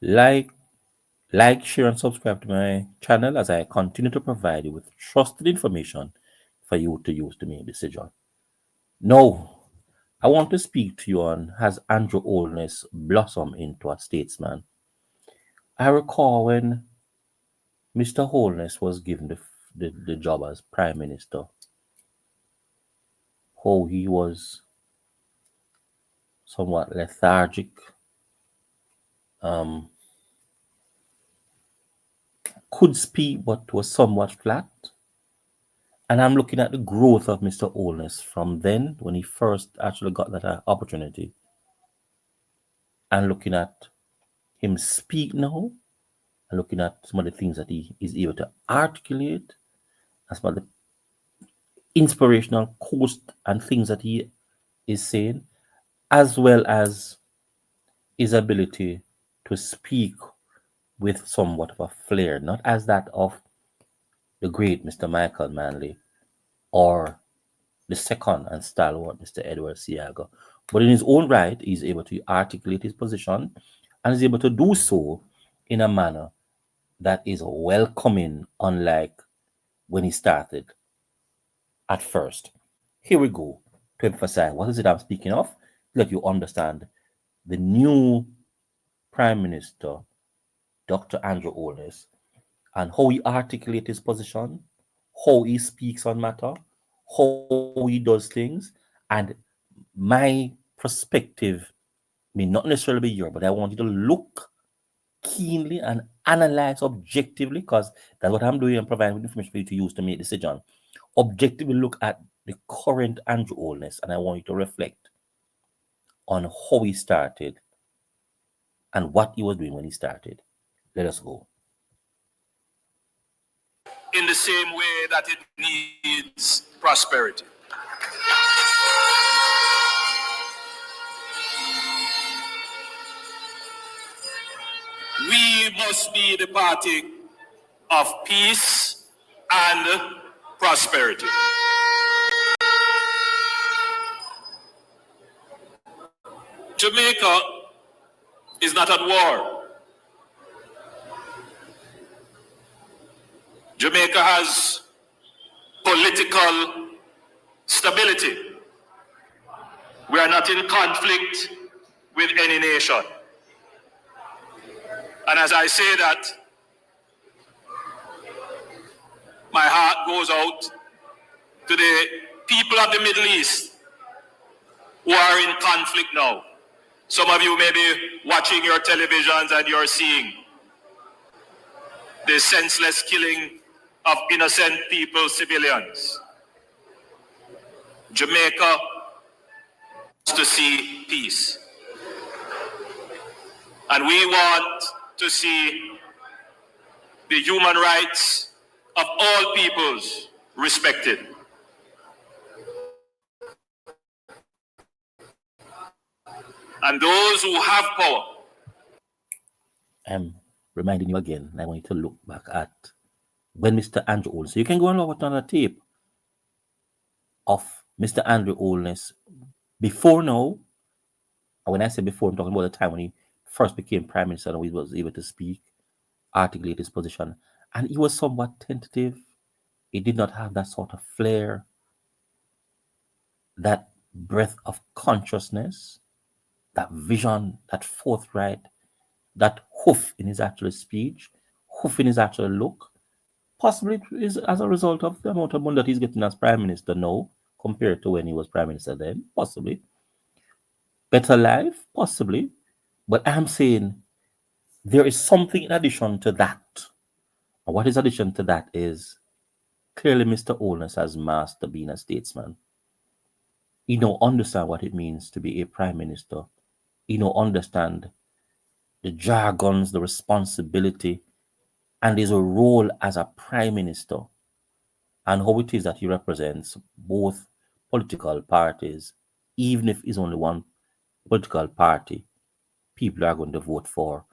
Like, share, and subscribe to my channel as I continue to provide you with trusted information for you to use to make decisions. Now, I want to speak to you on has Andrew Holness blossomed into a statesman. I recall when Mr. Holness was given the job as Prime Minister, how he was somewhat lethargic, um, could speak but was somewhat flat. And I'm looking at the growth of Mr. Holness from then, when he first actually got that opportunity, and looking at him speak now, and looking at some of the things that he is able to articulate, and some of the inspirational quotes and things that he is saying, as well as his ability to speak with somewhat of a flair, not as that of the great Mr. Michael Manley or the second and stalwart Mr. Edward Siaga, but in his own right, he's able to articulate his position and is able to do so in a manner that is welcoming, unlike when he started at first. Here we go to emphasize what is it I'm speaking of, let you understand the new Prime Minister, Dr. Andrew Holness, and how he articulates his position, how he speaks on matter, how he does things, and my perspective may not necessarily be yours, but I want you to look keenly and analyze objectively, because that's what I'm doing and providing information for you to use to make decision. Objectively look at the current Andrew Holness, and I want you to reflect on how he started and what he was doing when he started. Let us go. In the same way that it needs prosperity. We must be the party of peace and prosperity. Jamaica is not at war. Jamaica has political stability. We are not in conflict with any nation. And as I say that, my heart goes out to the people of the Middle East who are in conflict now. Some of you may be watching your televisions and you're seeing the senseless killing of innocent people, civilians. Jamaica wants to see peace. And we want to see the human rights of all peoples respected. And those who have power. I'm reminding you again, I want you to look back at when Mr. Andrew Holness, so you can go and look at a tape of Mr. Andrew Holness before now. And when I say before, I'm talking about the time when he first became Prime Minister and he was able to speak, articulate his position. And he was somewhat tentative. He did not have that sort of flair, that breath of consciousness, that vision, that forthright, that hoof in his actual speech, hoof in his actual look. Possibly is as a result of the amount of money that he's getting as Prime Minister now compared to when he was Prime Minister then, possibly. Better life, possibly. But I'm saying there is something in addition to that. And what is addition to that is clearly Mr. Holness has mastered being a statesman. He now understand what it means to be a Prime Minister. He now understand the jargons, the responsibility, and his role as a Prime Minister, and how it is that he represents both political parties. Even if it's only one political party, people are going to vote for,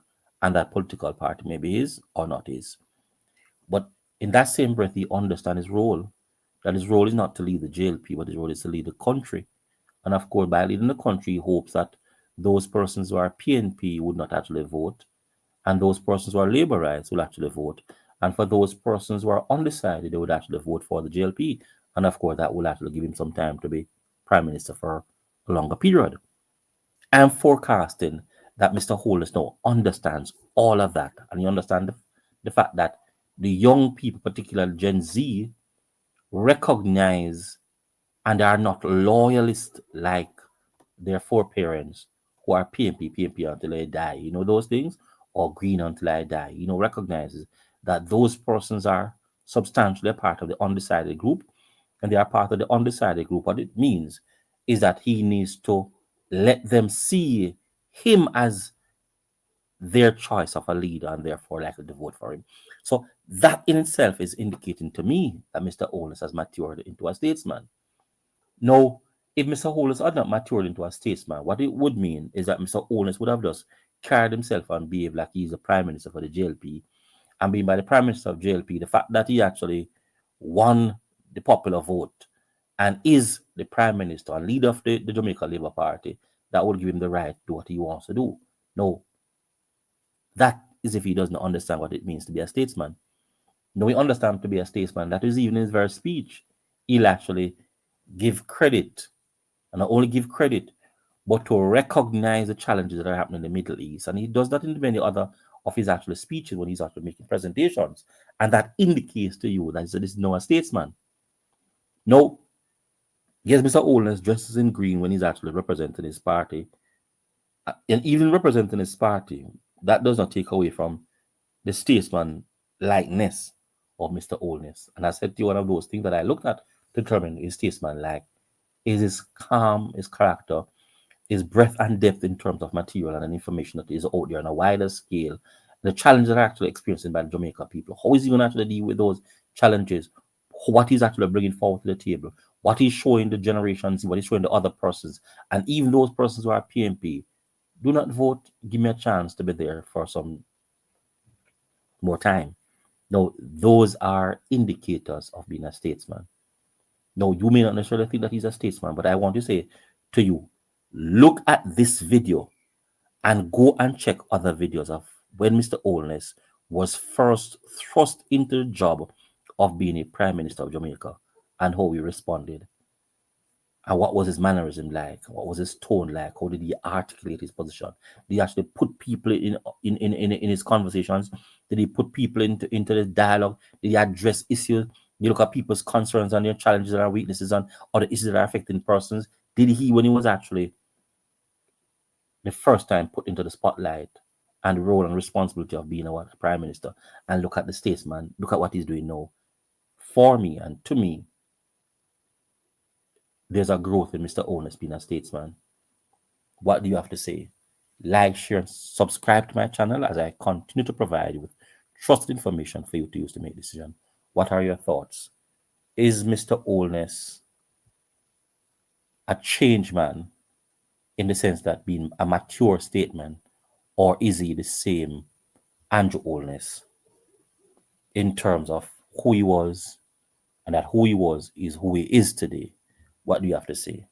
and that political party maybe is or not is. But in that same breath, he understands his role, that his role is not to lead the JLP, but his role is to lead the country. And of course, by leading the country, he hopes that those persons who are PNP would not actually vote, And those persons who are laborites will actually vote. And for those persons who are undecided, they would actually vote for the JLP. And of course, that will actually give him some time to be prime minister for a longer period. I'm forecasting that Mr. Holness now understands all of that. And he understands the fact that the young people, particularly Gen Z, recognize and are not loyalists like their foreparents who are PMP until they die. You know those things? Or green until I die. You know, recognizes that those persons are substantially a part of the undecided group, and they are part of the undecided group. What it means is that he needs to let them see him as their choice of a leader and therefore likely to vote for him. So that in itself is indicating to me that Mr. Holness has matured into a statesman. Now, if Mr. Holness had not matured into a statesman, what it would mean is that Mr. Holness would have just carried himself and behaved like he's the prime minister for the JLP. And being by the prime minister of JLP, the fact that he actually won the popular vote and is the prime minister and leader of the Jamaica Labour Party, that would give him the right to do what he wants to do. No, that is if he does not understand what it means to be a statesman. No, he understands to be a statesman. That is even in his very speech. He'll actually give credit, and not only give credit, but to recognize the challenges that are happening in the Middle East. And he does that in many other of his actual speeches when he's actually making presentations. And that indicates to you that this is now a statesman. No, yes, Mr. Holness dresses in green when he's actually representing his party. And even representing his party, that does not take away from the statesman likeness of Mr. Holness. And I said to you, one of those things that I looked at to determine his statesman like is his calm, his character, his breadth and depth in terms of material and information that is out there on a wider scale. The challenges that are actually experienced by the Jamaica people. How is he going to actually deal with those challenges? What he's actually bringing forward to the table? What he's showing the generations, what he's showing the other persons, and even those persons who are PMP. Do not vote. Give me a chance to be there for some more time. No, those are indicators of being a statesman. No, you may not necessarily think that he's a statesman, but I want to say to you, look at this video and go and check other videos of when Mr. Holness was first thrust into the job of being a prime minister of Jamaica and how he responded. And what was his mannerism like? What was his tone like? How did he articulate his position? Did he actually put people in his conversations? Did he put people into the dialogue? Did he address issues? You look at people's concerns and their challenges and their weaknesses and other issues that are affecting persons. Did he, when he was actually the first time put into the spotlight and the role and responsibility of being a prime minister, and look at the statesman, look at what he's doing now. For me and to me, there's a growth in Mr. Holness being a statesman. What do you have to say? Like, share, and subscribe to my channel as I continue to provide you with trusted information for you to use to make decisions. What are your thoughts? Is Mr. Holness a change man in the sense that being a mature statesman, or is he the same Andrew Holness in terms of who he was and that who he was is who he is today? What do you have to say?